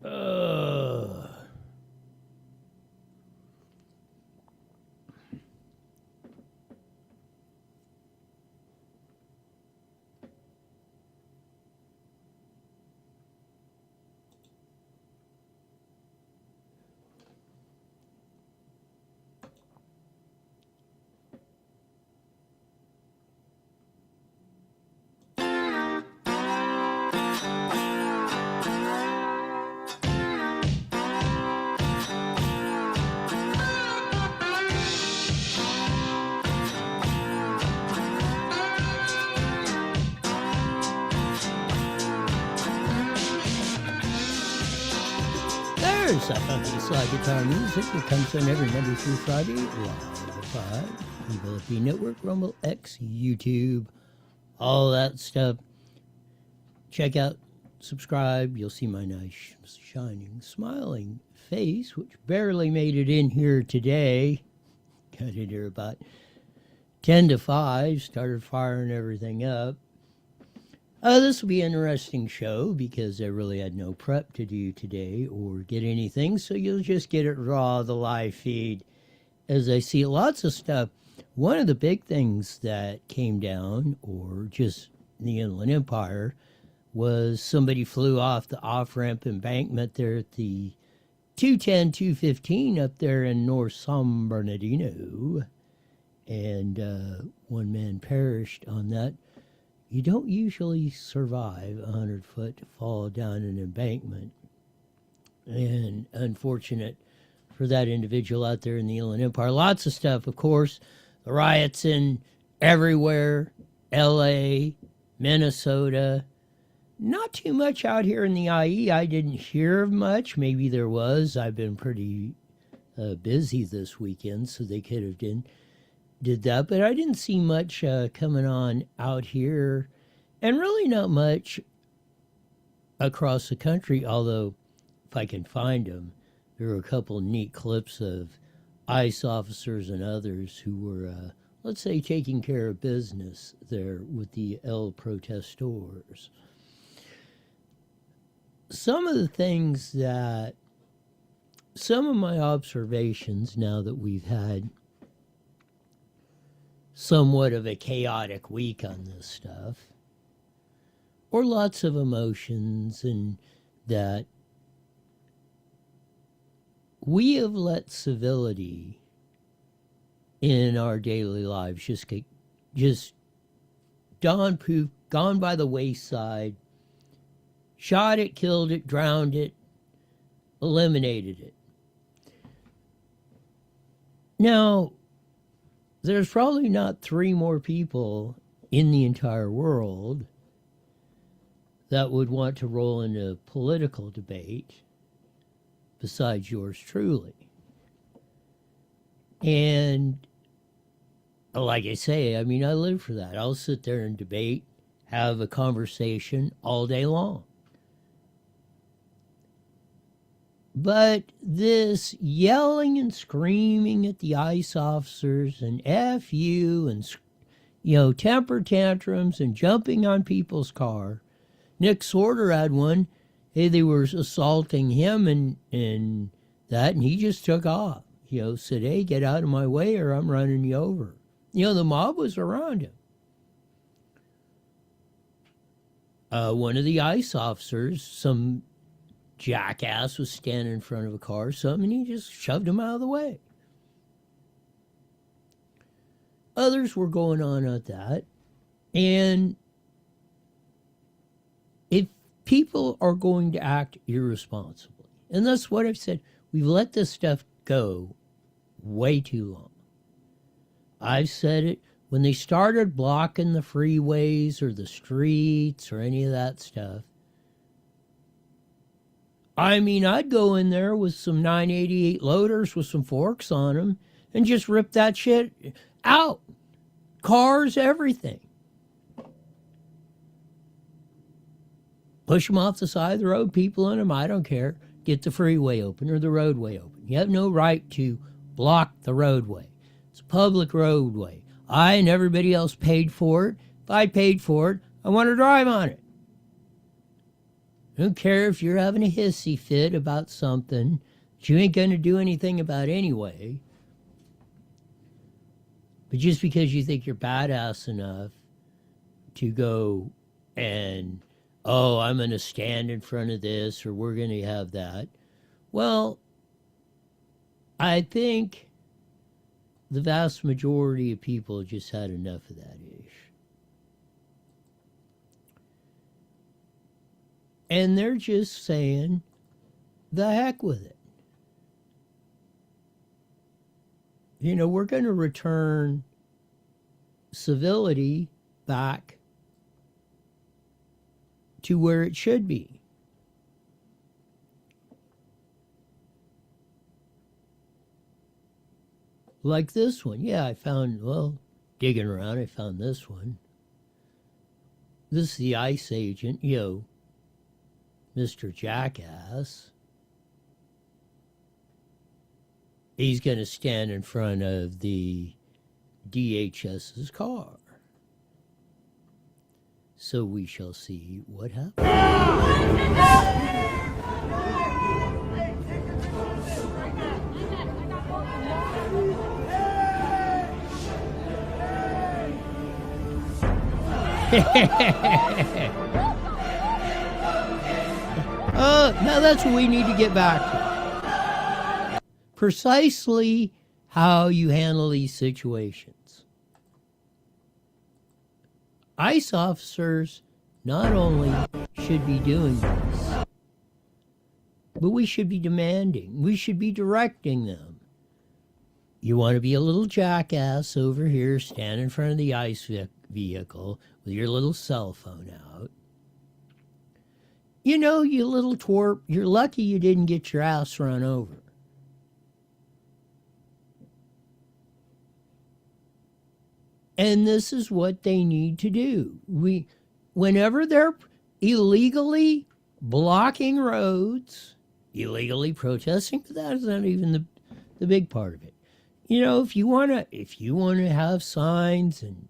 Uh, there's that funky slide guitar music that comes on every Monday through Friday, live at 5. Ability Network, Rumble X, YouTube, all that stuff. Check out, subscribe. You'll see my nice, shining, smiling face, which barely made it in here today. Got in here about 10 to 5, started firing everything up. This will be an interesting show because I really had no prep to do today or get anything, so you'll just get it raw, the live feed, as I see lots of stuff. One of the big things that came down, or just the Inland Empire, was somebody flew off the off-ramp embankment there at the 210, 215 up there in North San Bernardino, and one man perished on that. You don't usually survive 100 foot to fall down an embankment. And unfortunate for that individual out there in the Inland Empire. Lots of stuff, of course. The riots in everywhere. LA, Minnesota. Not too much out here in the IE. I didn't hear of much. Maybe there was. I've been pretty busy this weekend, so they could have did that, but I didn't see much coming on out here, and really not much across the country, although if I can find them, there were a couple neat clips of ICE officers and others who were, let's say, taking care of business there with the El Protestors. Some of the things that, some of my observations now that we've had somewhat of a chaotic week on this stuff, or lots of emotions, and that we have let civility in our daily lives just gone by the wayside, shot it, killed it, drowned it, eliminated it. Now, there's probably not 3 more people in the entire world that would want to roll into political debate besides yours truly. And like I say, I mean, I live for that. I'll sit there and debate, have a conversation all day long. But this yelling and screaming at the ICE officers and F you and, temper tantrums and jumping on people's car. Nick Sorter had one. Hey, they were assaulting him and that, and he just took off. Said, hey, get out of my way or I'm running you over. The mob was around him. One of the ICE officers, some jackass, was standing in front of a car or something, and he just shoved him out of the way. Others were going on at that. And if people are going to act irresponsibly, and that's what I've said, we've let this stuff go way too long. I've said it, when they started blocking the freeways or the streets or any of that stuff, I mean, I'd go in there with some 988 loaders with some forks on them and just rip that shit out. Cars, everything. Push them off the side of the road, people in them, I don't care. Get the freeway open or the roadway open. You have no right to block the roadway. It's a public roadway. I and everybody else paid for it. If I paid for it, I want to drive on it. I don't care if you're having a hissy fit about something that you ain't going to do anything about anyway. But just because you think you're badass enough to go and, oh, I'm going to stand in front of this or we're going to have that. Well, I think the vast majority of people just had enough of that ish. And they're just saying, the heck with it. You know, we're going to return civility back to where it should be. Like this one. Yeah, I found, well, digging around, I found this one. This is the ICE agent, Mr. Jackass. He's going to stand in front of the DHS's car. So we shall see what happens. Now that's what we need to get back to. Precisely how you handle these situations. ICE officers not only should be doing this, but we should be demanding, we should be directing them. You want to be a little jackass over here, stand in front of the ICE vehicle with your little cell phone out. You know, you little twerp, you're lucky you didn't get your ass run over. And this is what they need to do. Whenever they're illegally blocking roads, illegally protesting, but that is not even the big part of it. You know, if you wanna have signs and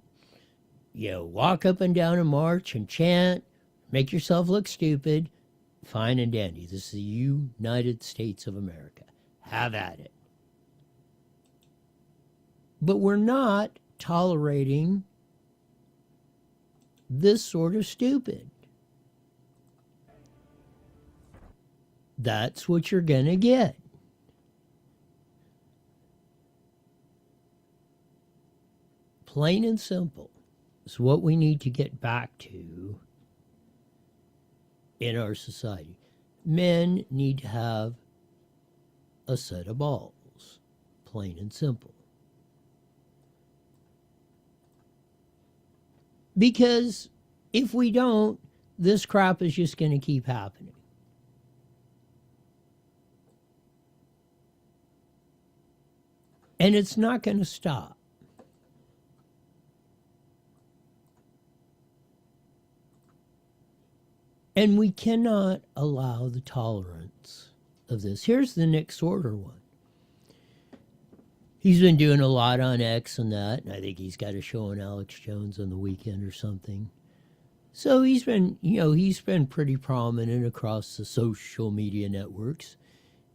walk up and down and march and chant, make yourself look stupid, fine and dandy. This is the United States of America. Have at it. But we're not tolerating this sort of stupid. That's what you're gonna get. Plain and simple. It's what we need to get back to in our society. Men need to have a set of balls. Plain and simple. Because if we don't, this crap is just going to keep happening. And it's not going to stop. And we cannot allow the tolerance of this. Here's the Nick Sorter one. He's been doing a lot on X and that, and I think he's got a show on Alex Jones on the weekend or something. So he's been pretty prominent across the social media networks.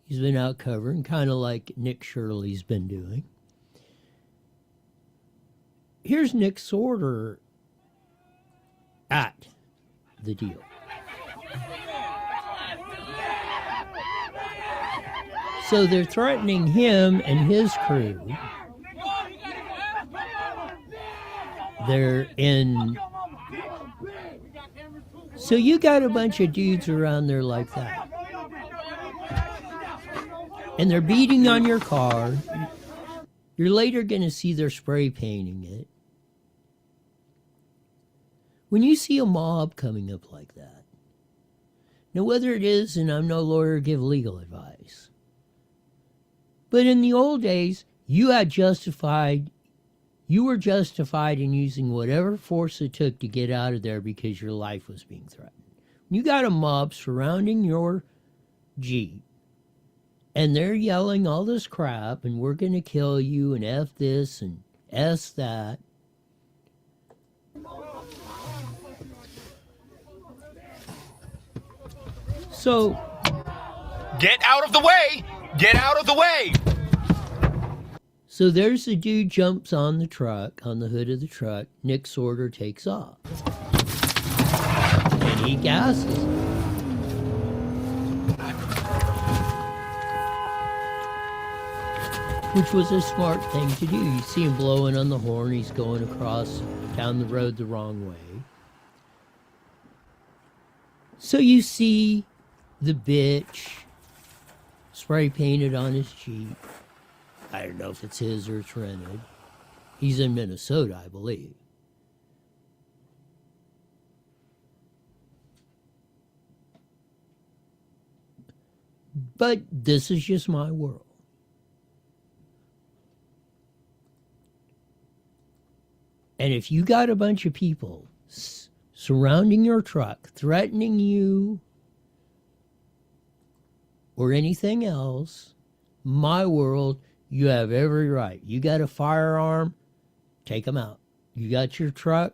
He's been out covering, kind of like Nick Shirley's been doing. Here's Nick Sorter at the deal. So they're threatening him and his crew. They're in. So you got a bunch of dudes around there like that. And they're beating on your car. You're later going to see they're spray painting it. When you see a mob coming up like that, now whether it is, and I'm no lawyer, give legal advice. But in the old days, you were justified in using whatever force it took to get out of there because your life was being threatened. You got a mob surrounding your Jeep, and they're yelling all this crap, and we're going to kill you, and F this, and S that. So, Get out of the way! Get out of the way! so there's the dude jumps on the truck, on the hood of the truck. Nick Sorter takes off. And he gasses. Which was a smart thing to do. You see him blowing on the horn. He's going across down the road the wrong way. So you see the bitch spray painted on his Jeep. I don't know if it's his or it's rented. He's in Minnesota, I believe. But this is just my world. And if you got a bunch of people surrounding your truck, threatening you or anything else, my world, you have every right. You got a firearm, take them out. You got your truck,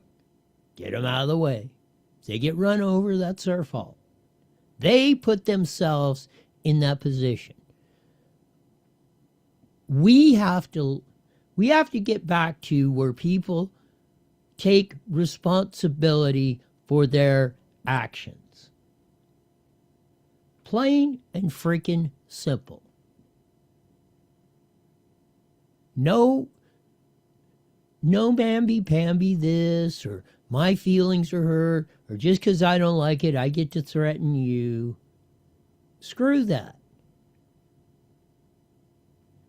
get them out of the way. If they get run over, that's their fault. They put themselves in that position. We have to get back to where people take responsibility for their actions. Plain and freaking simple. No mamby-pamby this, or my feelings are hurt, or just because I don't like it, I get to threaten you. Screw that.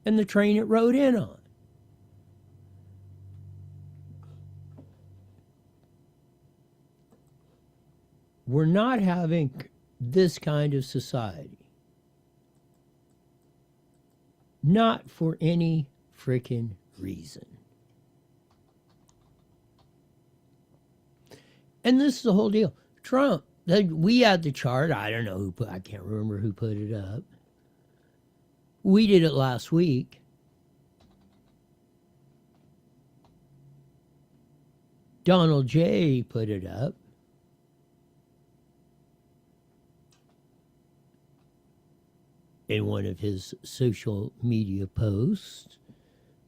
And the train it rode in on. We're not having this kind of society. Not for any freaking reason. And this is the whole deal. Trump, we had the chart. I don't know I can't remember who put it up. We did it last week. Donald J. put it up. In one of his social media posts.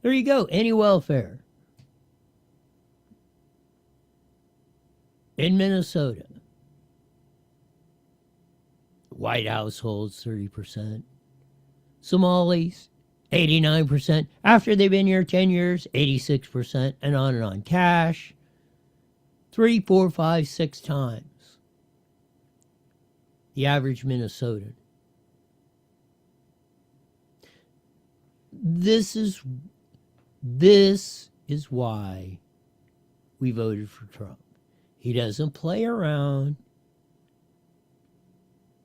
There you go. Any welfare. In Minnesota. White households, 30%. Somalis, 89%. After they've been here 10 years, 86%. And on and on. Cash, 3, 4, 5, 6 times the average Minnesotan. This is why we voted for Trump. He doesn't play around.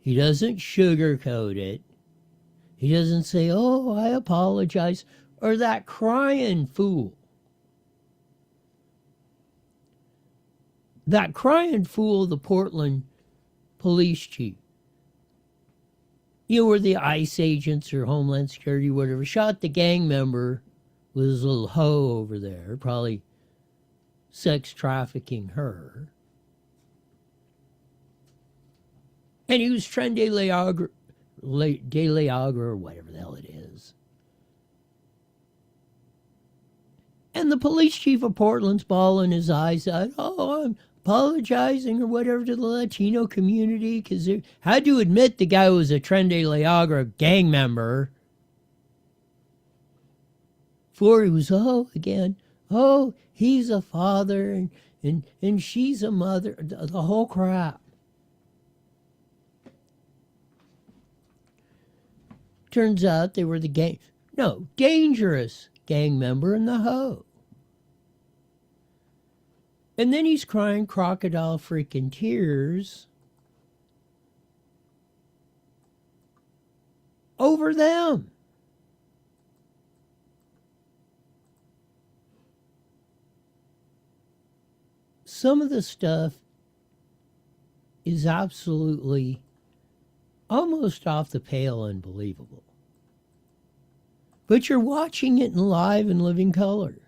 He doesn't sugarcoat it. He doesn't say, oh, I apologize. Or that crying fool. That crying fool, the Portland police chief. You know, where the ICE agents or Homeland Security, whatever, shot the gang member with his little hoe over there, probably sex trafficking her. And he was Tren de l'Agre, or whatever the hell it is. And the police chief of Portland's bawling his eyes out, oh, I'm apologizing or whatever to the Latino community because they had to admit the guy was a Tren de l'Agre gang member. Before he was, he's a father and she's a mother, the whole crap. Turns out they were the dangerous gang member in the hoe. And then he's crying crocodile freaking tears over them. Some of the stuff is absolutely almost off the pale unbelievable. But you're watching it in live and living color.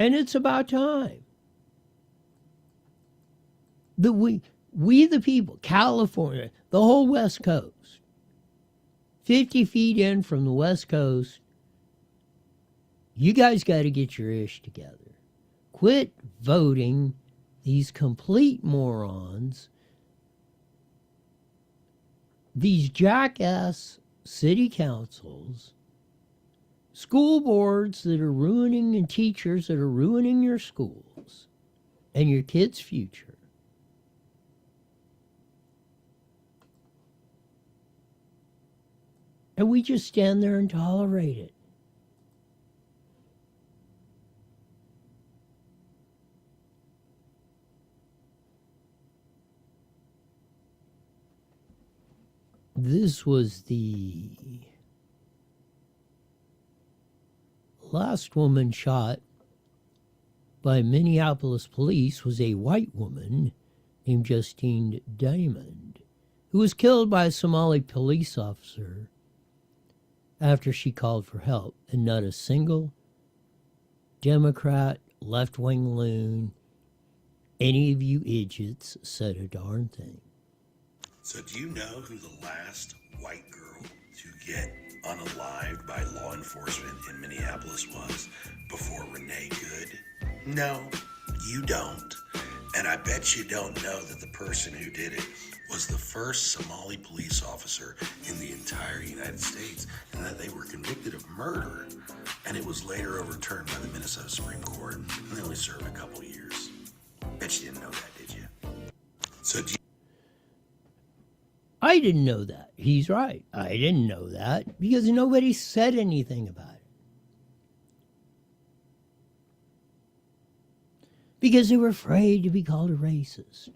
And it's about time that we the people, California, the whole West Coast, 50 feet in from the West Coast, you guys got to get your ish together. Quit voting these complete morons, these jackass city councils, school boards that are ruining, and teachers that are ruining your schools and your kids' future. And we just stand there and tolerate it. This was the last woman shot by Minneapolis police was a white woman named Justine Diamond, who was killed by a Somali police officer after she called for help, and not a single Democrat, left-wing loon, any of you idiots said a darn thing. So do you know who the last white girl to get unalived by law enforcement in Minneapolis was before Renee Good? No, you don't. And I bet you don't know that the person who did it was the first Somali police officer in the entire United States, and that they were convicted of murder, and it was later overturned by the Minnesota Supreme Court, and they only served a couple of years. Bet you didn't know that, did you? So do you... I didn't know that. He's right. I didn't know that because nobody said anything about it. Because they were afraid to be called a racist.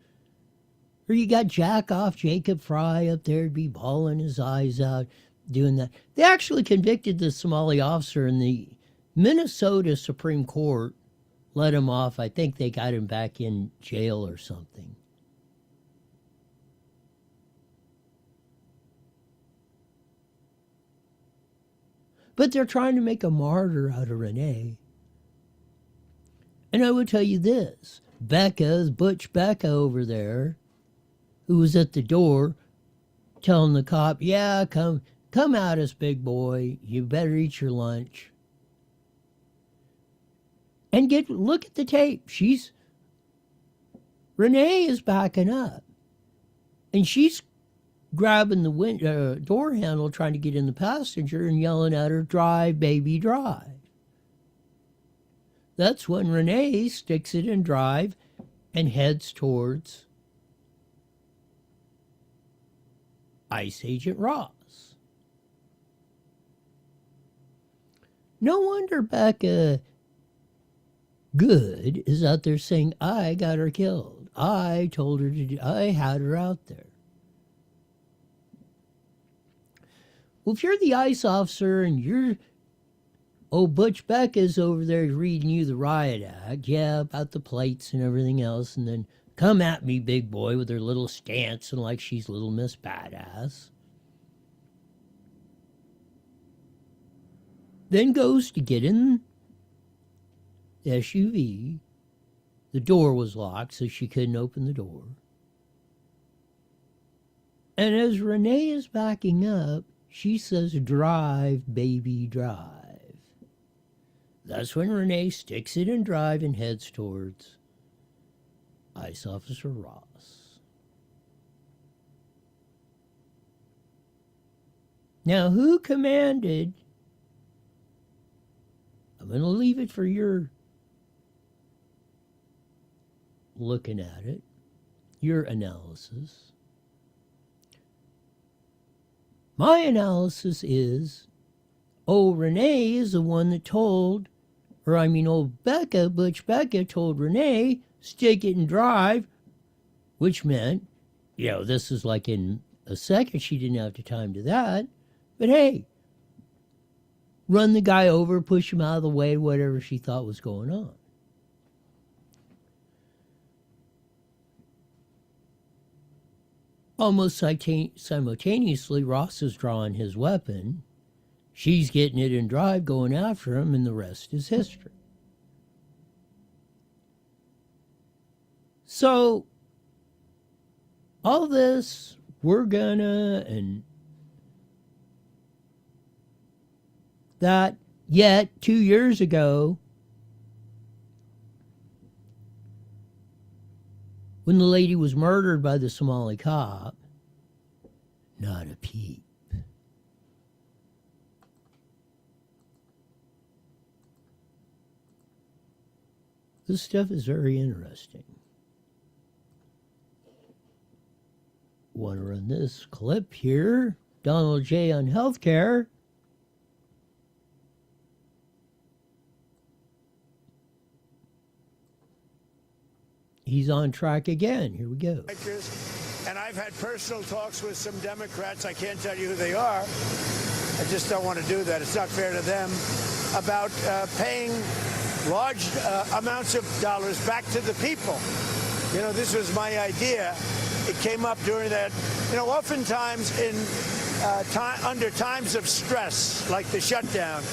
Or you got jack-off Jacob Fry up there to be bawling his eyes out doing that. They actually convicted the Somali officer, and the Minnesota Supreme Court let him off. I think they got him back in jail or something. But they're trying to make a martyr out of Renee. And I would tell you this, Butch Becca over there, who was at the door telling the cop, yeah, come at us, big boy. You better eat your lunch. And look at the tape. Renee is backing up. And she's grabbing the door handle, trying to get in the passenger and yelling at her, drive, baby, drive. That's when Renee sticks it in drive and heads towards Ice Agent Ross. No wonder Becca Good is out there saying, I got her killed. I told her I had her out there. Well, if you're the ICE officer and Butch Becca's over there reading you the riot act, yeah, about the plates and everything else, and then come at me, big boy, with her little stance and like she's little Miss Badass. Then goes to get in the SUV. The door was locked, so she couldn't open the door. And as Renee is backing up, she says, drive, baby, drive. That's when Renee sticks it in drive and heads towards ICE Officer Ross. Now, who commanded? I'm going to leave it for your looking at it, your analysis. My analysis is, Renee is the one that told, Butch Becca told Renee, stick it and drive, which meant, this is like in a second, she didn't have the time to that, but hey, run the guy over, push him out of the way, whatever she thought was going on. Almost simultaneously, Ross is drawing his weapon. She's getting it in drive, going after him, and the rest is history. So, all this, we're gonna, and that, yet 2 years ago, when the lady was murdered by the Somali cop, not a peep. This stuff is very interesting. Want to run this clip here? Donald J. on healthcare. He's on track again. Here we go. And I've had personal talks with some Democrats. I can't tell you who they are. I just don't want to do that. It's not fair to them. About paying large amounts of dollars back to the people. You know, this was my idea. It came up during that. You know, oftentimes under times of stress, like the shutdown,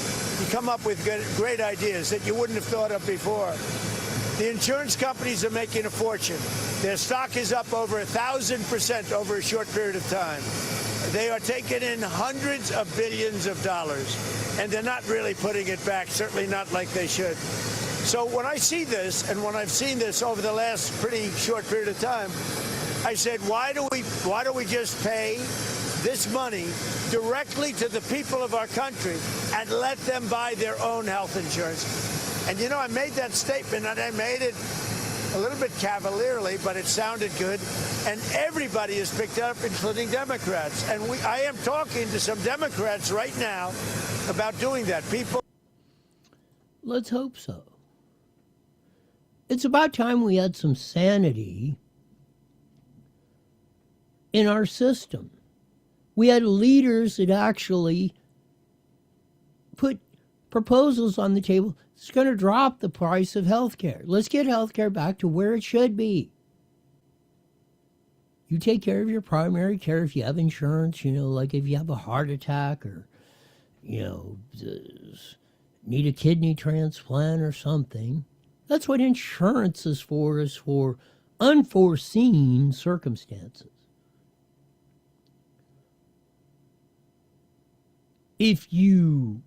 you come up with great ideas that you wouldn't have thought of before. The insurance companies are making a fortune. Their stock is up over 1,000% over a short period of time. They are taking in hundreds of billions of dollars, and they're not really putting it back, certainly not like they should. So when I see this, and when I've seen this over the last pretty short period of time, I said, why do we just pay this money directly to the people of our country and let them buy their own health insurance? And, you know, I made that statement, and I made it a little bit cavalierly, but it sounded good. And everybody has picked it up, including Democrats. And I am talking to some Democrats right now about doing that. People. Let's hope so. It's about time we had some sanity in our system. We had leaders that actually put proposals on the table. It's going to drop the price of healthcare. Let's get healthcare back to where it should be. You take care of your primary care if you have insurance, you know, like if you have a heart attack or, you know, need a kidney transplant or something. That's what insurance is for unforeseen circumstances. If you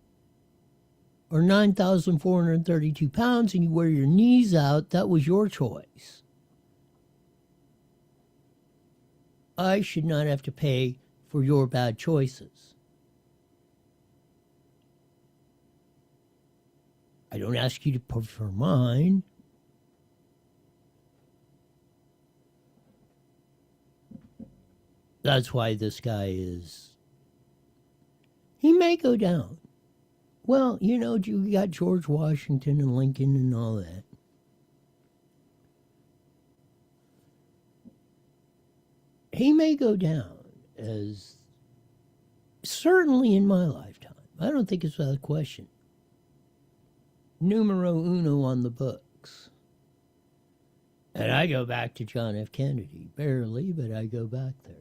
are 9,432 pounds and you wear your knees out, that was your choice. I should not have to pay for your bad choices. I don't ask you to pay for mine. That's why this guy is... He may go down. Well, you know, you got George Washington and Lincoln and all that. He may go down as certainly in my lifetime. I don't think it's without a question. Numero uno on the books. And I go back to John F. Kennedy. Barely, but I go back there.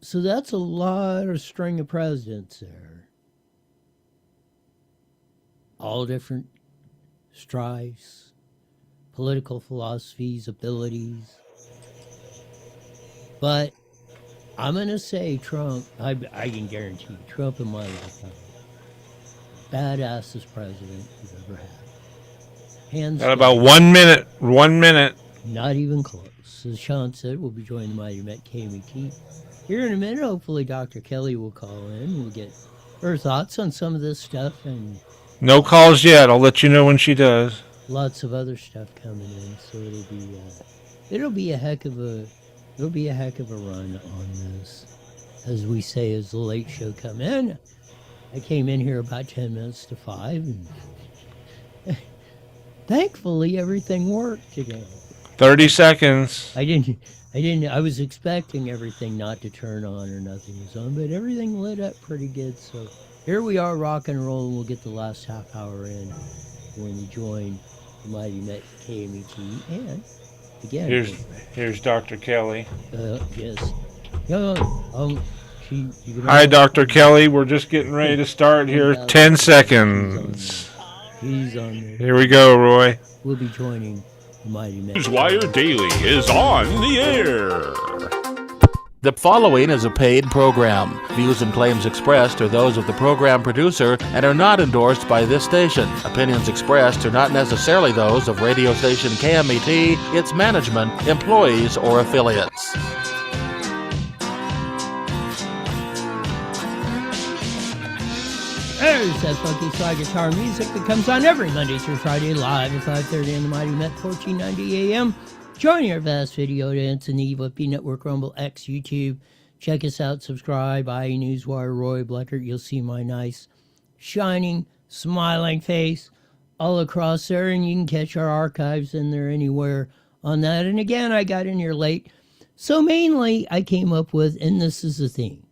So that's a lot of string of presidents there. All different stripes, political philosophies, abilities. But I'm going to say Trump, I can guarantee Trump in my lifetime, badassest president we've ever had. Hands Got about 1 minute. 1 minute. Not even close. As Sean said, we'll be joining the Mighty Met KMT. Here in a minute, hopefully Dr. Kelly will call in. We'll get her thoughts on some of this stuff and No calls yet. I'll let you know when she does. lots of other stuff coming in. So it'll be a heck of a run on this. As we say, as the late show come in, I came in here about 10 minutes to 5, and thankfully everything worked today. 30 seconds. I was expecting everything not to turn on or nothing was on, but everything lit up pretty good. So here we are, rock and roll, and we'll get the last half hour in when we join the Mighty Met KMET. And again, here's Dr. Kelly. Yes. Hi, Dr. Kelly. We're just getting ready to start here. 10 seconds. He's on there. Here we go, Roy. We'll be joining the Mighty Men. Newswire Daily is on the air. The following is a paid program. Views and claims expressed are those of the program producer and are not endorsed by this station. Opinions expressed are not necessarily those of radio station KMET, its management, employees, or affiliates. There's that funky slide guitar music that comes on every Monday through Friday live at 5:30 in the Mighty Met, 1490 AM. Join our vast video dance in the EVP Network, Rumble X, YouTube. Check us out, subscribe, Newswire, Roy Bleckert. You'll see my nice, shining, smiling face all across there, and you can catch our archives in there anywhere on that. And again, I got in here late. So mainly, I came up with, and this is the thing,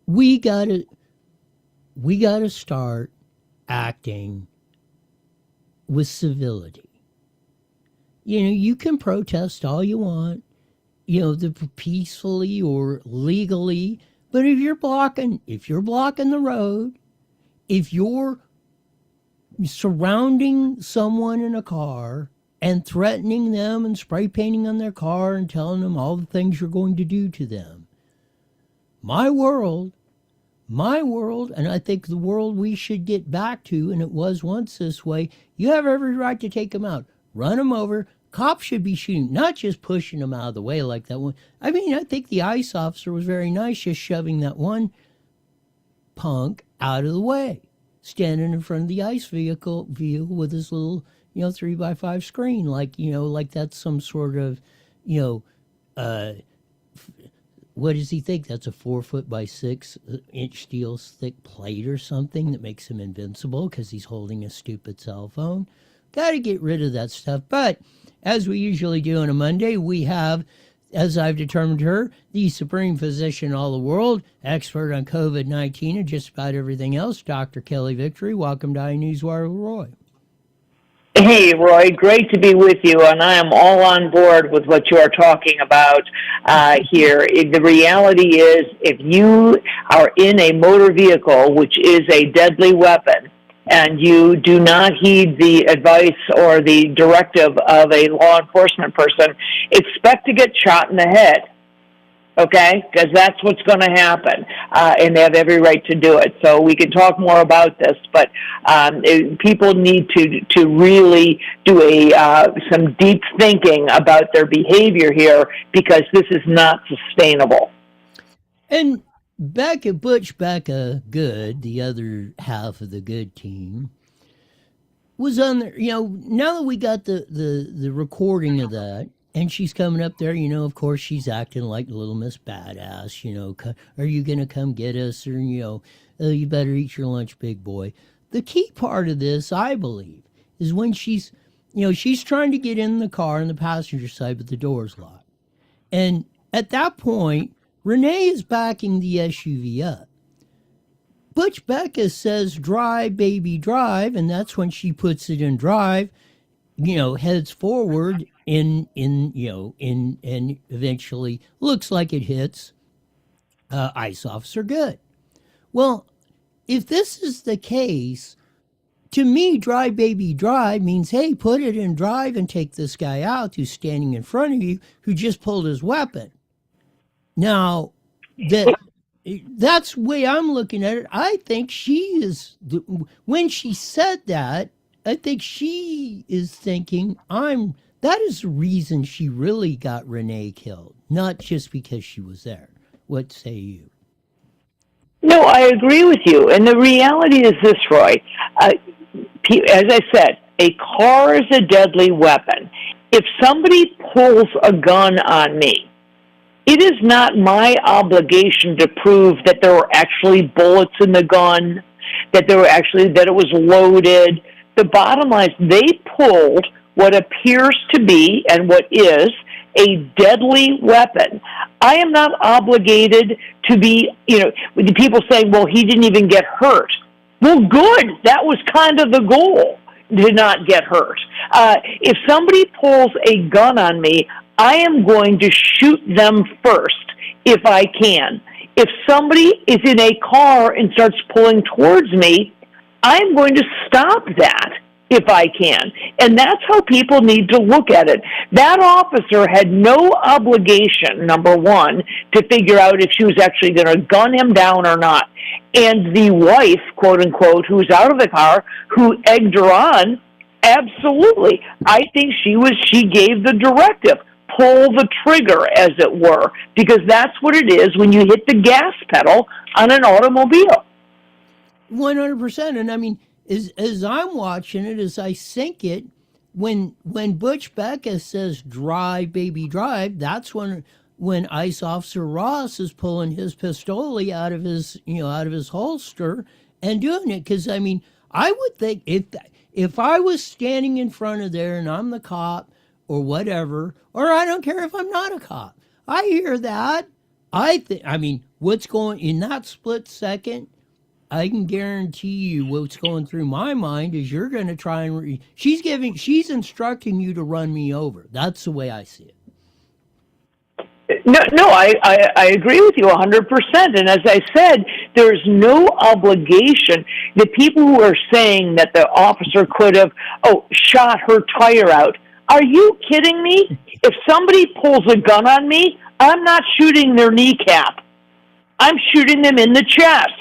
we gotta start acting with civility. You know, you can protest all you want, peacefully or legally, but if you're blocking the road, if you're surrounding someone in a car and threatening them and spray painting on their car and telling them all the things you're going to do to them, my world, and I think the world we should get back to, and it was once this way, you have every right to take them out. Run them over. Cops should be shooting, not just pushing them out of the way like that one. I mean, I think the ICE officer was very nice, just shoving that one punk out of the way, standing in front of the ICE vehicle with his little, 3x5 screen, like that's some sort of, what does he think? That's a 4 by 6 inch steel thick plate or something that makes him invincible because he's holding a stupid cell phone. Got to get rid of that stuff. But as we usually do on a Monday, we have, as I've determined her, the supreme physician in all the world, expert on COVID-19 and just about everything else, Dr. Kelly Victory. Welcome to iNewsWire, Roy. Hey, Roy, great to be with you, and I am all on board with what you are talking about here. The reality is, if you are in a motor vehicle, which is a deadly weapon, and you do not heed the advice or the directive of a law enforcement person, expect to get shot in the head. Okay, because that's what's going to happen, and they have every right to do it. So we can talk more about this, but people need to really do some deep thinking about their behavior here, because this is not sustainable. And Butch Becca Good, the other half of the Good team, was on there. Now that we got the recording of that, and she's coming up there, of course, she's acting like Little Miss Badass, are you going to come get us? Or, oh, you better eat your lunch, big boy. The key part of this, I believe, is when she's trying to get in the car on the passenger side, but the door's locked. And at that point, Renee is backing the SUV up. Butch Becca says, drive, baby, drive, and that's when she puts it in drive, heads forward, and eventually looks like it hits ICE Officer Good. Well, if this is the case, to me, drive, baby, drive means, hey, put it in drive and take this guy out who's standing in front of you, who just pulled his weapon. Now, that's the way I'm looking at it. I think when she said that, I think she is thinking, that is the reason she really got Renee killed, not just because she was there. What say you? No, I agree with you. And the reality is this, Roy. As I said, a car is a deadly weapon. If somebody pulls a gun on me, it is not my obligation to prove that there were actually bullets in the gun, that it was loaded. The bottom line is they pulled what appears to be and what is a deadly weapon. I am not obligated to be, with the people saying, well, he didn't even get hurt. Well, good. That was kind of the goal, to not get hurt. If somebody pulls a gun on me, I am going to shoot them first if I can. If somebody is in a car and starts pulling towards me, I'm going to stop that if I can. And that's how people need to look at it. That officer had no obligation, number one, to figure out if she was actually going to gun him down or not. And the wife, quote unquote, who's out of the car, who egged her on, absolutely. I think she gave the directive. Pull the trigger, as it were, because that's what it is when you hit the gas pedal on an automobile. 100%. And I mean, as I'm watching it, as I sync it, when Butch Becca says "drive, baby, drive," that's when Ice Officer Ross is pulling his pistoli out of his holster and doing it. Because I mean, I would think if I was standing in front of there and I'm the cop or whatever, or I don't care if I'm not a cop, I hear that. I mean, what's going in that split second? I can guarantee you what's going through my mind is you're going to try and she's instructing you to run me over. That's the way I see it. No, I agree with you 100%. And as I said, there's no obligation. The people who are saying that the officer could have, shot her tire out. Are you kidding me? If somebody pulls a gun on me, I'm not shooting their kneecap. I'm shooting them in the chest.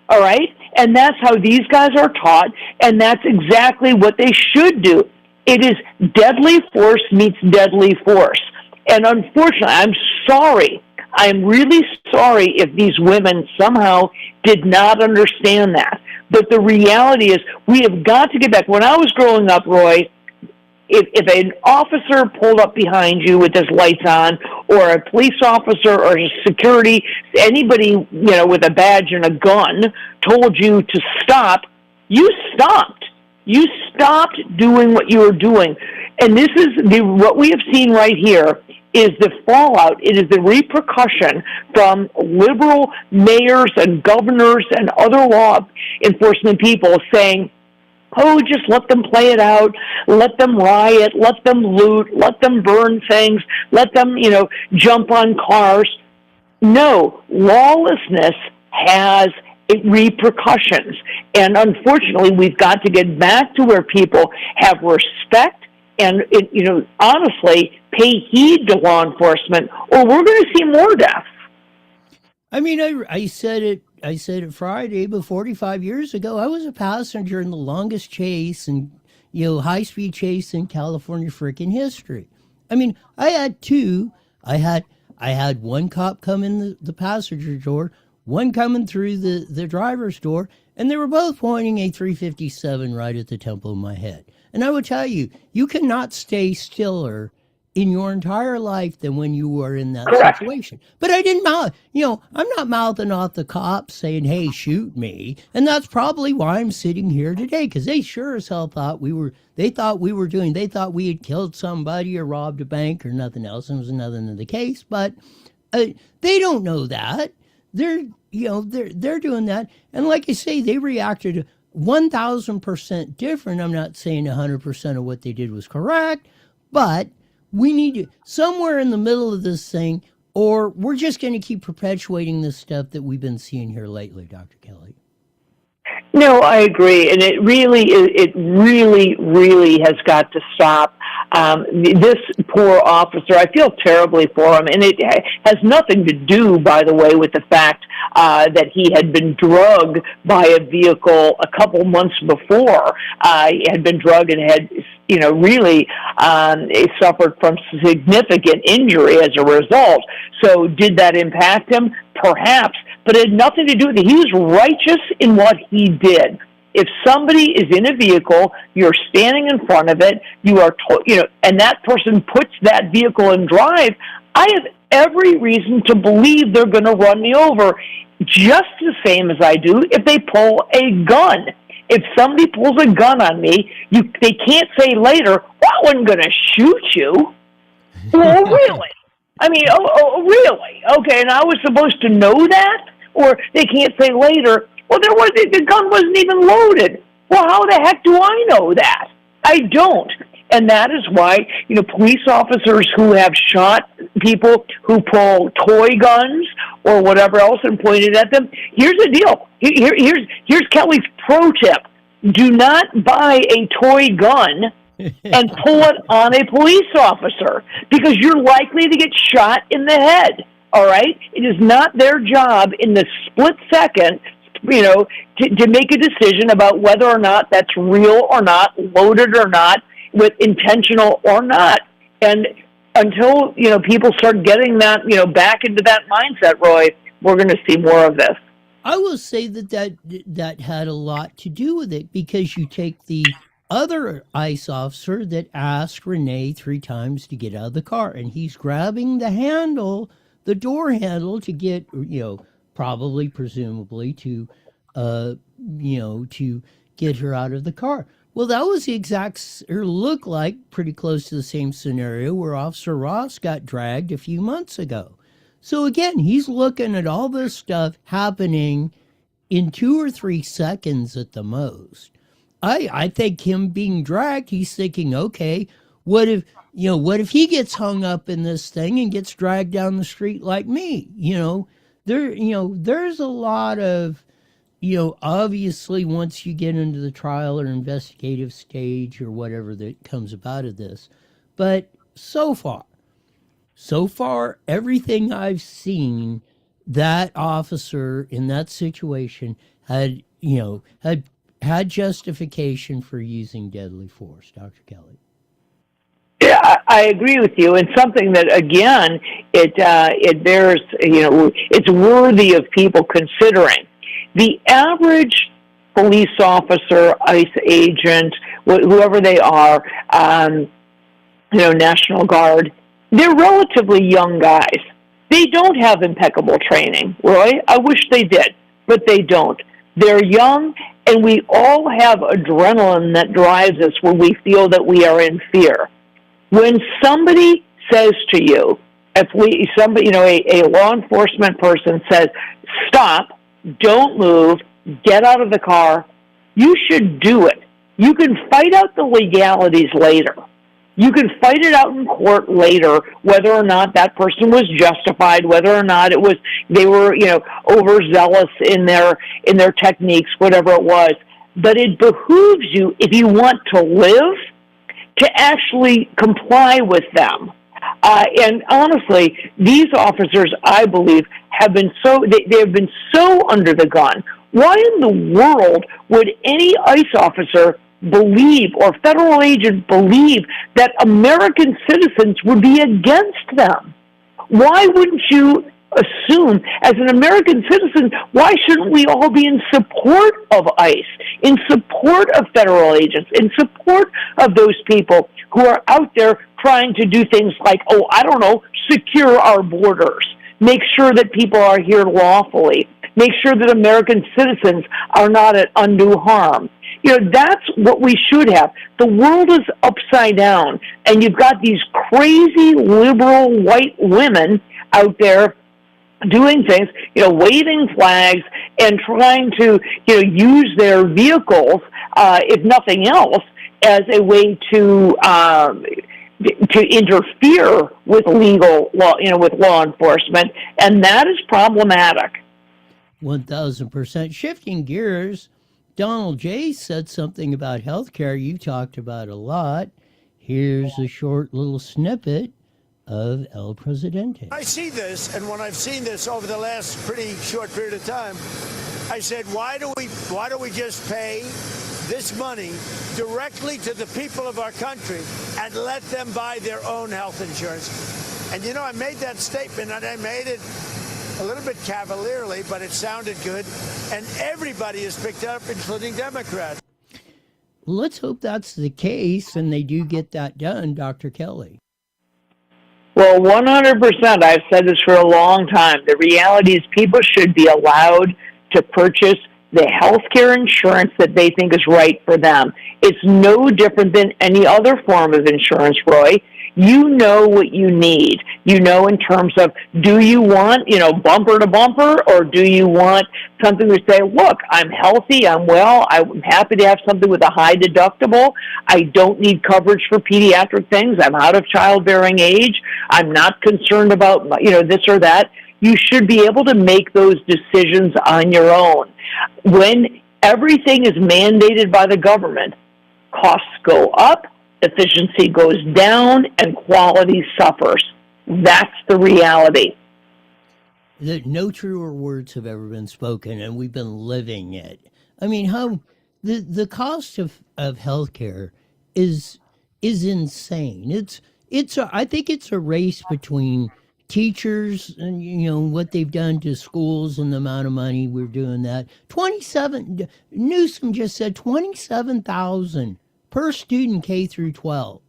All right? And that's how these guys are taught, and that's exactly what they should do. It is deadly force meets deadly force. And unfortunately, I'm sorry. I'm really sorry if these women somehow did not understand that. But the reality is we have got to get back. When I was growing up, Roy, if an officer pulled up behind you with his lights on, or a police officer or security, anybody, with a badge and a gun told you to stop, you stopped. You stopped doing what you were doing. And this is what we have seen right here is the fallout. It is the repercussion from liberal mayors and governors and other law enforcement people saying, just let them play it out, let them riot, let them loot, let them burn things, let them, jump on cars. No, lawlessness has repercussions. And unfortunately, we've got to get back to where people have respect and, honestly, pay heed to law enforcement, or we're going to see more deaths. I mean, I said it Friday, but 45 years ago, I was a passenger in the longest chase and, high-speed chase in California frickin' history. I mean, I had two. I had one cop come in the passenger door, one coming through the driver's door, and they were both pointing a .357 right at the temple of my head. And I would tell you, you cannot stay stiller in your entire life than when you were in that situation. But I didn't mouth, I'm not mouthing off the cops saying, hey, shoot me. And that's probably why I'm sitting here today, because they sure as hell thought they thought we had killed somebody or robbed a bank or nothing else. And it was nothing in the case. But they don't know that. They're doing that. And like I say, they reacted 1,000% different. I'm not saying 100% of what they did was correct, but we need to, somewhere in the middle of this thing, or we're just going to keep perpetuating this stuff that we've been seeing here lately, Dr. Kelly. No, I agree, and it really, really has got to stop. This poor officer, I feel terribly for him, and it has nothing to do, by the way, with the fact that he had been drugged by a vehicle a couple months before. He had been drugged and had, really suffered from significant injury as a result. So did that impact him? Perhaps, but it had nothing to do with it. He was righteous in what he did. If somebody is in a vehicle, you're standing in front of it, and that person puts that vehicle in drive, I have every reason to believe they're going to run me over, just the same as I do if they pull a gun. If somebody pulls a gun on me, they can't say later, well, I wasn't going to shoot you. Well, really? I mean, really? Okay, and I was supposed to know that? Or they can't say later, well, the gun wasn't even loaded. Well, how the heck do I know that? I don't. And that is why, police officers who have shot people who pull toy guns or whatever else and pointed at them, here's the deal. Here's Kelly's pro tip. Do not buy a toy gun and pull it on a police officer because you're likely to get shot in the head. All right? It is not their job in the split second, to make a decision about whether or not that's real or not, loaded or not, with intentional or not. And until, people start getting that, back into that mindset, Roy, we're going to see more of this. I will say that had a lot to do with it, because you take the other ICE officer that asked Renee 3 times to get out of the car, and he's grabbing the door handle to get, probably, presumably, to get her out of the car. Well, that was the exact, or looked like pretty close to the same scenario where Officer Ross got dragged a few months ago. So again, he's looking at all this stuff happening in 2 or 3 seconds at the most. I think him being dragged, he's thinking, okay, what if he gets hung up in this thing and gets dragged down the street like me? There's a lot of, obviously once you get into the trial or investigative stage or whatever that comes about of this. But so far, everything I've seen, that officer in that situation had justification for using deadly force, Dr. Kelly. Yeah, I agree with you, and something that, again, it bears, it's worthy of people considering. The average police officer, ICE agent, whoever they are, National Guard, they're relatively young guys. They don't have impeccable training, Roy. I wish they did, but they don't. They're young, and we all have adrenaline that drives us when we feel that we are in fear. When somebody says to you, a law enforcement person says, stop, don't move, get out of the car, you should do it. You can fight out the legalities later. You can fight it out in court later, whether or not that person was justified, whether or not they were, overzealous in their techniques, whatever it was. But it behooves you, if you want to live, to actually comply with them. And honestly, these officers, I believe, have been they have been so under the gun. Why in the world would any ICE officer believe, or federal agent believe, that American citizens would be against them? Why wouldn't you assume, as an American citizen, why shouldn't we all be in support of ICE, in support of federal agents, in support of those people who are out there trying to do things like, secure our borders, make sure that people are here lawfully, make sure that American citizens are not at undue harm? That's what we should have. The world is upside down, and you've got these crazy liberal white women out there doing things, waving flags and trying to, use their vehicles, if nothing else, as a way to interfere with legal law, with law enforcement, and that is problematic. 1,000%. Shifting gears, Donald J. said something about healthcare you talked about a lot. Here's a short little snippet of El Presidente. I see this, and when I've seen this over the last pretty short period of time, I said, why do we just pay this money directly to the people of our country and let them buy their own health insurance? And I made that statement, and I made it a little bit cavalierly, but it sounded good, and everybody has picked up, including Democrats. Let's hope that's the case, and they do get that done, Dr. Kelly. Well, 100%. I've said this for a long time. The reality is people should be allowed to purchase the health care insurance that they think is right for them. It's no different than any other form of insurance, Roy. You know what you need. In terms of, do you want, bumper to bumper, or do you want something to say, look, I'm healthy, I'm well, I'm happy to have something with a high deductible. I don't need coverage for pediatric things. I'm out of childbearing age. I'm not concerned about, this or that. You should be able to make those decisions on your own. When everything is mandated by the government, costs go up, efficiency goes down, and quality suffers. That's the reality. No truer words have ever been spoken, and we've been living it. I mean, how the cost of healthcare is insane. I think it's a race between teachers and what they've done to schools and the amount of money we're doing that. 27 Newsom just said 27,000 per student K through 12.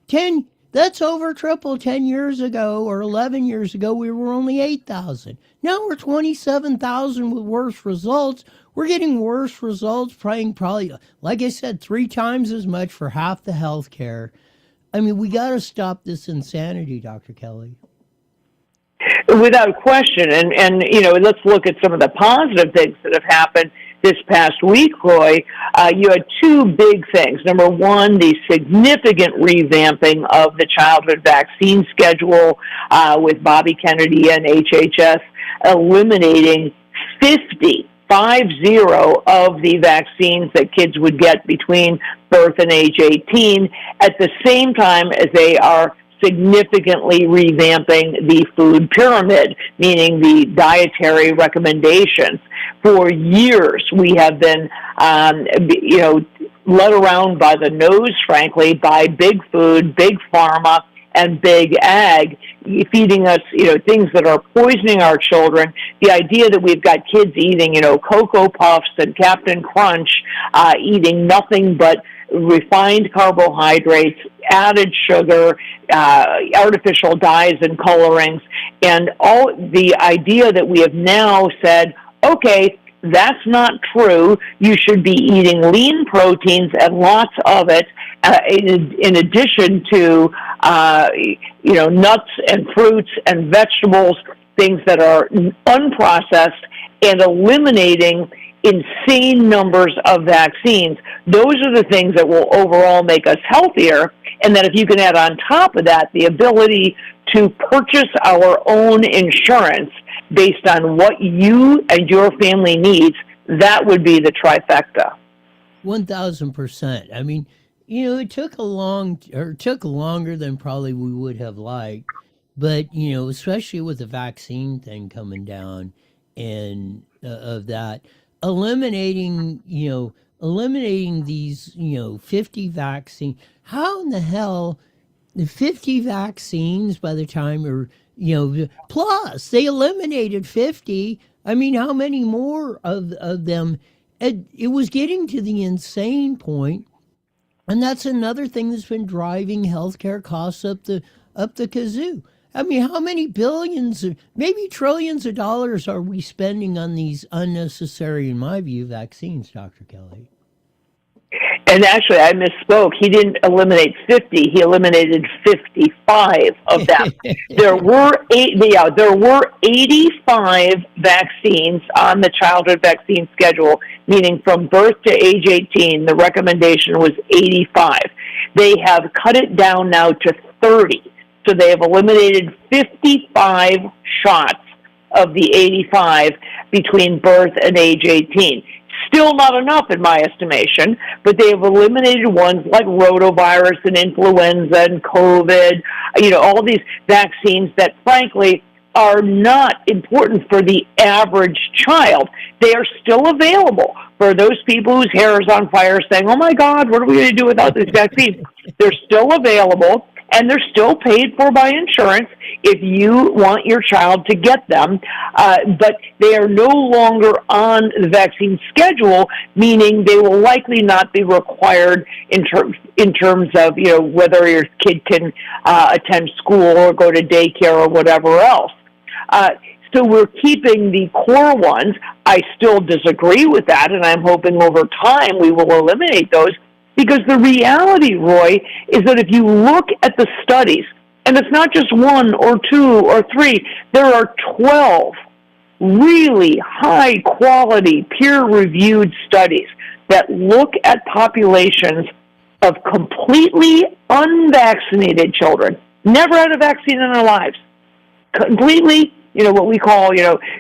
10 That's over triple. 10 years ago or 11 years ago we were only 8,000. Now we're 27,000 with worse results. We're getting worse results, paying probably, like I said, 3 times as much for half the health care. I mean, we got to stop this insanity, Dr. Kelly. Without question. And let's look at some of the positive things that have happened this past week, Roy. You had 2 big things. Number one, the significant revamping of the childhood vaccine schedule with Bobby Kennedy and HHS eliminating 50 of the vaccines that kids would get between birth and age 18, at the same time as they are significantly revamping the food pyramid, meaning the dietary recommendations. For years, we have been, led around by the nose, frankly, by big food, big pharma, and big ag, feeding us, things that are poisoning our children. The idea that we've got kids eating, Cocoa Puffs and Captain Crunch, eating nothing but refined carbohydrates, added sugar, artificial dyes and colorings, and all the idea that we have now said, okay, that's not true. You should be eating lean proteins and lots of it, in addition to nuts and fruits and vegetables, things that are unprocessed, and eliminating insane numbers of vaccines. Those are the things that will overall make us healthier. And then if you can add on top of that the ability to purchase our own insurance based on what you and your family needs, that would be the trifecta. 1,000%. I mean, it took longer than probably we would have liked, but especially with the vaccine thing coming down and of that, eliminating these 50 vaccines. How in the hell the 50 vaccines by the time plus they eliminated 50. I mean, how many more of them? It was getting to the insane point, and that's another thing that's been driving healthcare costs up the kazoo. I mean, how many billions, maybe trillions of dollars are we spending on these unnecessary, in my view, vaccines, Dr. Kelly? And actually, I misspoke. He didn't eliminate 50. He eliminated 55 of them. There were 85 vaccines on the childhood vaccine schedule, meaning from birth to age 18, the recommendation was 85. They have cut it down now to 30. So they have eliminated 55 shots of the 85 between birth and age 18. Still not enough in my estimation, but they have eliminated ones like rotavirus and influenza and COVID, all these vaccines that frankly are not important for the average child. They are still available for those people whose hair is on fire saying, oh my God, what are we going to do without these vaccines? They're still available, and they're still paid for by insurance if you want your child to get them, but they are no longer on the vaccine schedule, meaning they will likely not be required in terms of whether your kid can attend school or go to daycare or whatever else. So we're keeping the core ones. I still disagree with that, and I'm hoping over time we will eliminate those. Because the reality, Roy, is that if you look at the studies, and it's not just 1 or 2 or 3, there are 12 really high-quality, peer-reviewed studies that look at populations of completely unvaccinated children, never had a vaccine in their lives, completely, what we call,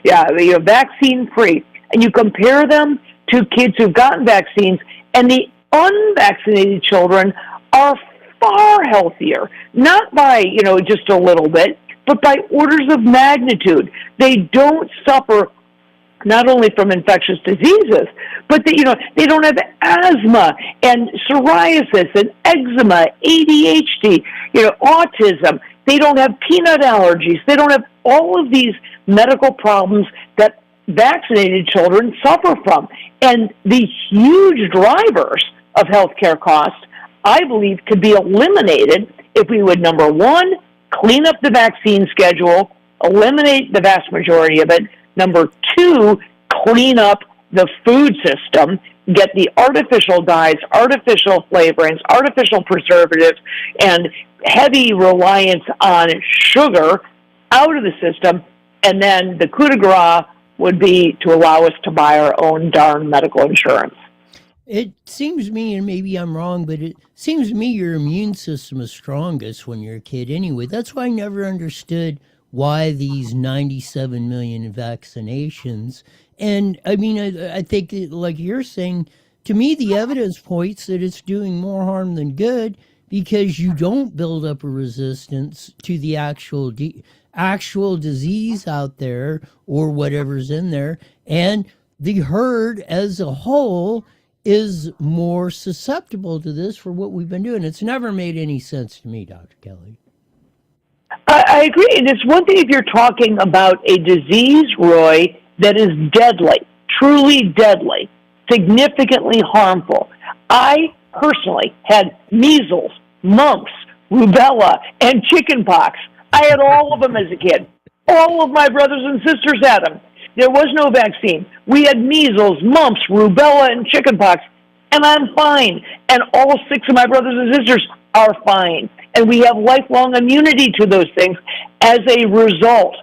vaccine-free, and you compare them to kids who've gotten vaccines, and the unvaccinated children are far healthier, not by, just a little bit, but by orders of magnitude. They don't suffer not only from infectious diseases, but they don't have asthma and psoriasis and eczema, ADHD, autism. They don't have peanut allergies. They don't have all of these medical problems that vaccinated children suffer from. And the huge drivers of healthcare costs, I believe, could be eliminated if we would, number one, clean up the vaccine schedule, eliminate the vast majority of it. Number two, clean up the food system, get the artificial dyes, artificial flavorings, artificial preservatives, and heavy reliance on sugar out of the system. And then the coup de grace would be to allow us to buy our own darn medical insurance. It seems to me, and maybe I'm wrong, but it seems to me your immune system is strongest when you're a kid anyway. That's why I never understood why these 97 million vaccinations. And I mean, I think, like you're saying, to me, the evidence points that it's doing more harm than good because you don't build up a resistance to the actual disease out there or whatever's in there. And the herd as a whole is more susceptible to this for what we've been doing. It's never made any sense to me, Dr. Kelly. I agree. And it's one thing if you're talking about a disease, Roy, that is deadly, truly deadly, significantly harmful. I personally had measles, mumps, rubella, and chickenpox. I had all of them as a kid. All of my brothers and sisters had them. There was no vaccine. We had measles, mumps, rubella, and chickenpox, and I'm fine. And all 6 of my brothers and sisters are fine. And we have lifelong immunity to those things as a result.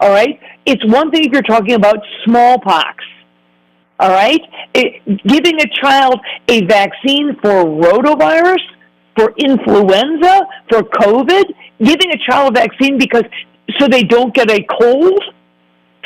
All right? It's one thing if you're talking about smallpox. All right? Giving a child a vaccine for rotavirus, for influenza, for COVID, giving a child a vaccine so they don't get a cold,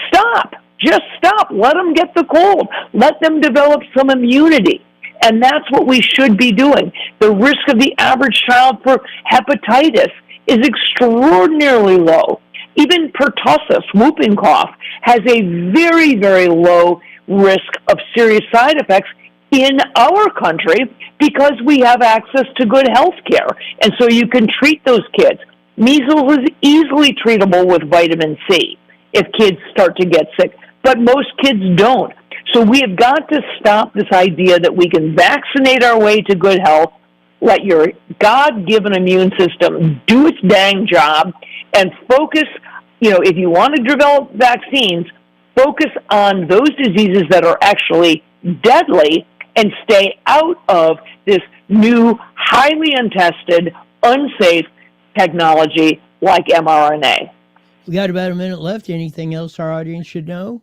stop. Just stop. Let them get the cold. Let them develop some immunity. And that's what we should be doing. The risk of the average child for hepatitis is extraordinarily low. Even pertussis, whooping cough, has a very, very low risk of serious side effects in our country because we have access to good health care. And so you can treat those kids. Measles is easily treatable with vitamin C if kids start to get sick, but most kids don't. So we have got to stop this idea that we can vaccinate our way to good health, let your God-given immune system do its dang job, and focus, if you want to develop vaccines, focus on those diseases that are actually deadly and stay out of this new, highly untested, unsafe technology like mRNA. We got about a minute left. Anything else our audience should know?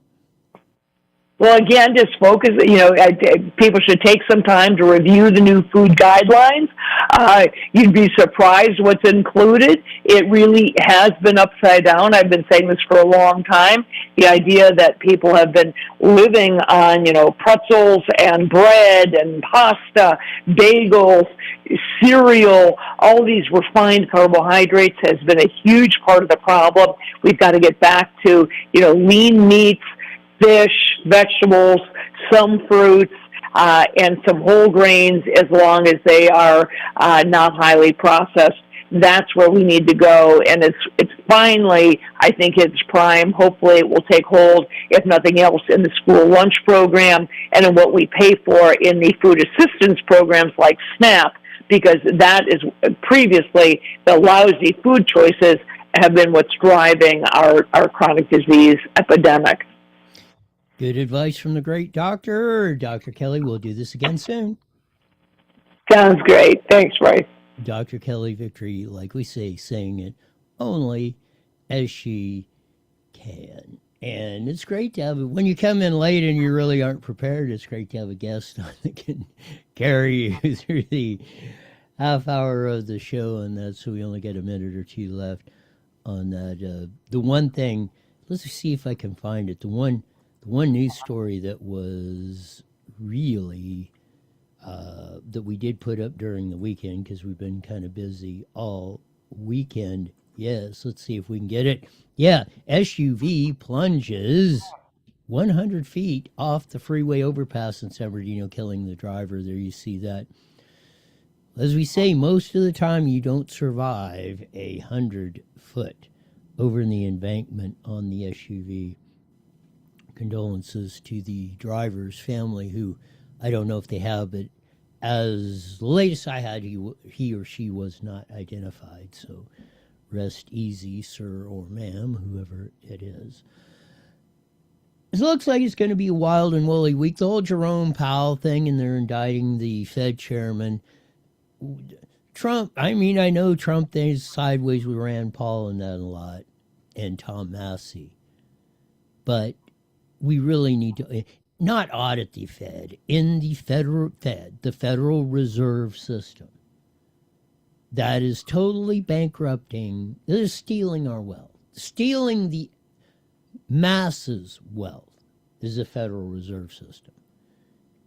Well, again, just focus, people should take some time to review the new food guidelines. You'd be surprised what's included. It really has been upside down. I've been saying this for a long time. The idea that people have been living on, pretzels and bread and pasta, bagels, cereal, all these refined carbohydrates has been a huge part of the problem. We've got to get back to, lean meats, fish, vegetables, some fruits, and some whole grains as long as they are not highly processed. That's where we need to go, and it's finally, I think it's prime. Hopefully it will take hold, if nothing else, in the school lunch program and in what we pay for in the food assistance programs like SNAP, because that is previously the lousy food choices have been what's driving our chronic disease epidemic. Good advice from the great doctor. Dr. Kelly, we'll do this again soon. Sounds great. Thanks, Roy. Dr. Kelly Victory, like we say, saying it only as she can. And it's great to have, when you come in late and you really aren't prepared, it's great to have a guest on that can carry you through the half hour of the show, and that, so we only get a minute or two left on that. The one thing, let's see if I can find it. The one news story that was really that we did put up during the weekend because we've been kind of busy all weekend. Yes, let's see if we can get it. Yeah, SUV plunges 100 feet off the freeway overpass in San Bernardino, killing the driver. There you see that. As we say, most of the time you don't survive 100-foot over in the embankment on the SUV. Condolences to the driver's family, who I don't know if they have, but as the latest I had, he or she was not identified. So rest easy, sir or ma'am, whoever it is. It looks like it's going to be a wild and woolly week. The whole Jerome Powell thing, and they're indicting the Fed chairman. Trump, I mean, I know Trump is sideways with Rand Paul and that a lot, and Tom Massey. But we really need to not audit the Fed, in the federal Fed, the Federal Reserve System. That is totally bankrupting, that is stealing our wealth. Stealing the masses' wealth is the Federal Reserve System.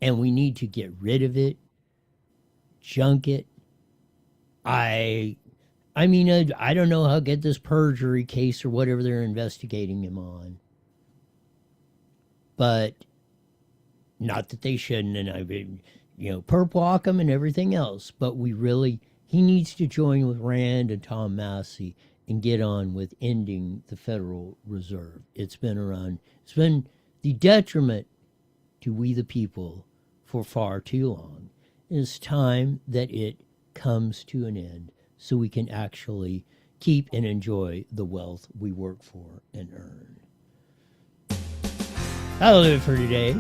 And we need to get rid of it, junk it. I mean, I don't know how to get this perjury case or whatever they're investigating him on. But not that they shouldn't, and I've been, perp walk him and everything else. But he needs to join with Rand and Tom Massey and get on with ending the Federal Reserve. It's been the detriment to we the people for far too long. It's time that it comes to an end so we can actually keep and enjoy the wealth we work for and earn. That'll do it for today.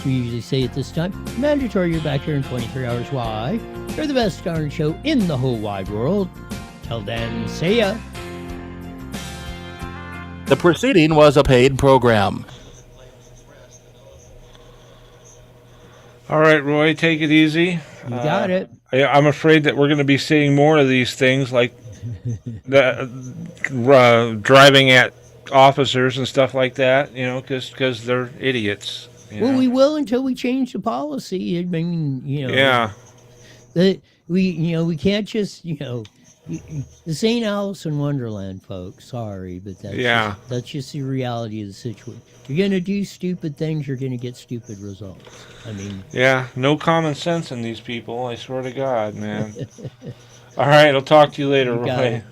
We usually say at this time, mandatory, you're back here in 23 hours. Why? You're the best darn show in the whole wide world. Till then, see ya. The preceding was a paid program. All right, Roy, take it easy. You got it. I'm afraid that we're going to be seeing more of these things, like driving at officers and stuff like that, because they're idiots. Well, we will until we change the policy. I mean, Yeah. We can't just, this ain't Alice in Wonderland, folks. Sorry, but that's just the reality of the situation. You're going to do stupid things, you're going to get stupid results. I mean... Yeah, no common sense in these people, I swear to God, man. All right, I'll talk to you later, Roy.